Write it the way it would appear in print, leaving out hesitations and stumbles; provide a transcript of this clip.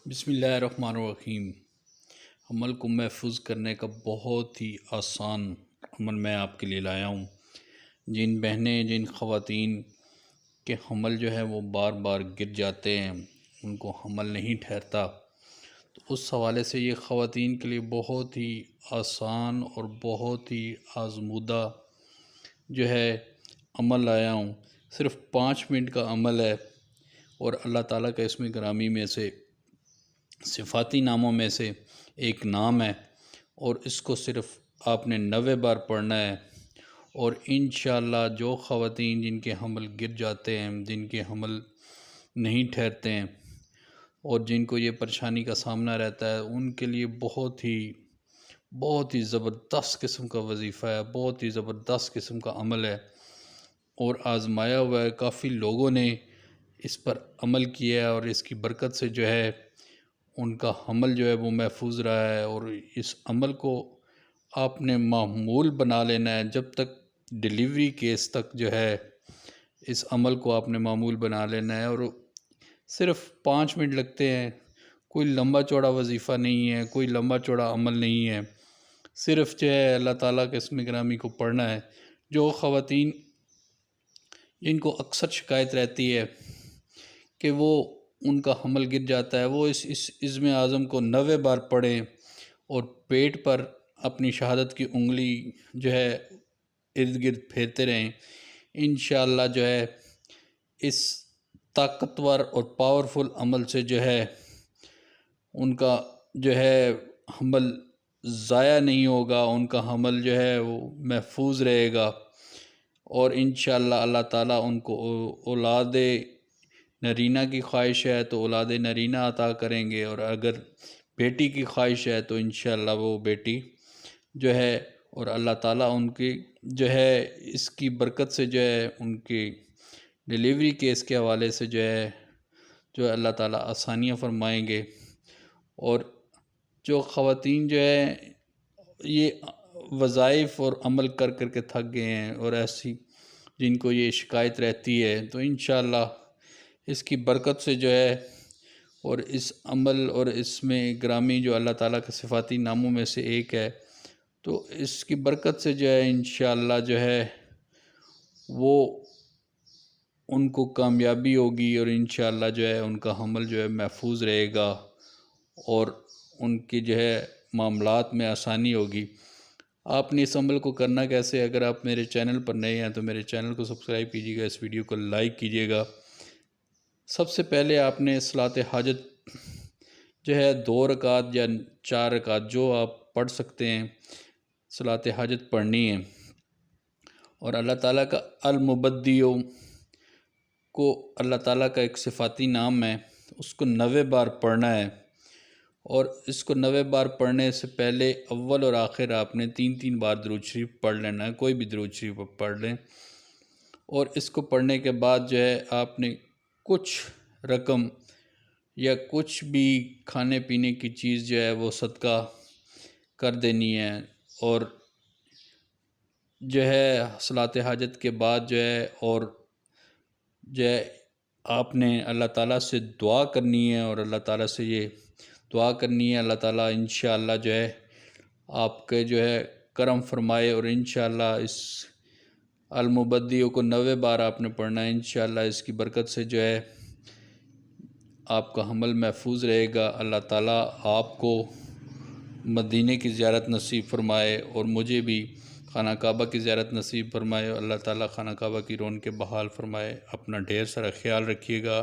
बिस्मिल्लाहिर्रहमानिर्रहीम। अमल को महफूज करने का बहुत ही आसान अमल मैं आपके लिए लाया हूँ। जिन बहनें जिन ख़वातीन के हमल जो है वो बार बार गिर जाते हैं, उनको हमल नहीं ठहरता, तो उस हवाले से ये ख़वातीन के लिए बहुत ही आसान और बहुत ही आज़मूदा जो है अमल लाया हूँ। सिर्फ़ 5 मिनट का अमल है और अल्लाह ताला का इसमें ग्रामी में से सिफ़ाती नामों में से एक नाम है और इसको सिर्फ़ आपने 90 बार पढ़ना है। और इंशाअल्लाह जो ख़वातीन जिनके हमल गिर जाते हैं, जिनके हमल नहीं ठहरते हैं और जिनको ये परेशानी का सामना रहता है, उनके लिए बहुत ही ज़बरदस्त किस्म का वजीफ़ा है, बहुत ही ज़बरदस्त किस्म का अमल है और आज़माया हुआ है। काफ़ी लोगों ने इस पर अमल किया है और इसकी बरकत से जो है उनका हमल जो है वो महफूज रहा है। और इस अमल को आपने मामूल बना लेना है। जब तक डिलीवरी केस तक जो है इस अमल को आपने मामूल बना लेना है और सिर्फ़ 5 मिनट लगते हैं। कोई लंबा चौड़ा वजीफ़ा नहीं है, कोई लंबा चौड़ा अमल नहीं है। सिर्फ़ जो है अल्लाह ताला के इसमें गिरामी को पढ़ना है। जो ख़वातीन जिनको अक्सर शिकायत रहती है कि वो उनका हमल गिर जाता है, वो इस इज़्म आज़म को 90 बार पढ़ें और पेट पर अपनी शहादत की उंगली जो है इर्द गिर्द फेरते रहें। इंशाअल्लाह जो है इस ताकतवर और पावरफुल अमल से जो है उनका जो है हमल ज़ाया नहीं होगा, उनका हमल जो है वो महफूज रहेगा और इंशाअल्लाह अल्लाह ताला उनको औलाद नरीना की ख्वाहिश है तो औलाद नरीना अता करेंगे और अगर बेटी की ख्वाहिश है तो इंशाअल्लाह वो बेटी जो है और अल्लाह ताला उनकी जो है इसकी बरकत से जो है उनकी डिलीवरी केस के हवाले से जो अल्लाह ताला आसानियाँ फरमाएंगे। और जो ख़वातीन जो है ये वज़ाइफ़ और अमल कर कर के थक गए हैं और ऐसी जिनको ये शिकायत रहती है, तो इंशाअल्लाह इसकी बरकत से जो है और इस अमल और इसमें ग्रामी जो अल्लाह ताला के सिफ़ाती नामों में से एक है, तो इसकी बरकत से जो है इंशाअल्लाह जो है वो उनको कामयाबी होगी और इंशाअल्लाह जो है उनका हमल जो है महफूज रहेगा और उनकी जो है मामलात में आसानी होगी। आपने इस अमल को करना कैसे? अगर आप मेरे चैनल पर नए हैं तो मेरे चैनल को सब्सक्राइब कीजिएगा, इस वीडियो को लाइक कीजिएगा। सबसे पहले आपने सलात हाजत जो है 2 रकात या 4 रकात जो आप पढ़ सकते हैं, सलात हाजत पढ़नी है। और अल्लाह ताला का अल-मुबद्दियो को अल्लाह ताला का एक सिफ़ाती नाम है, उसको 90 बार पढ़ना है। और इसको 90 बार पढ़ने से पहले अव्वल और आखिर आपने 3-3 बार दुरूद शरीफ पढ़ लेना है, कोई भी दुरूद शरीफ पढ़ लें। और इसको पढ़ने के बाद जो है आपने कुछ रकम या कुछ भी खाने पीने की चीज़ जो है वो सदका कर देनी है। और जो है सलात हाजत के बाद जो है और जो है आपने अल्लाह ताला से दुआ करनी है और अल्लाह ताला से ये दुआ करनी है अल्लाह ताला इंशाअल्लाह जो है आपके जो है करम फरमाए और इंशाअल्लाह इस अल-मुबद्दियों को 90 बार आपने पढ़ना है। इंशाअल्लाह इसकी बरकत से जो है आपका हमल महफूज रहेगा। अल्लाह ताला आपको मदीने की ज़ियारत नसीब फरमाए और मुझे भी खाना काबा की ज़ियारत नसीब फरमाए। अल्लाह ताला खाना काबा की रौनक़ें बहाल फरमाए। अपना ढेर सारा ख्याल रखिएगा।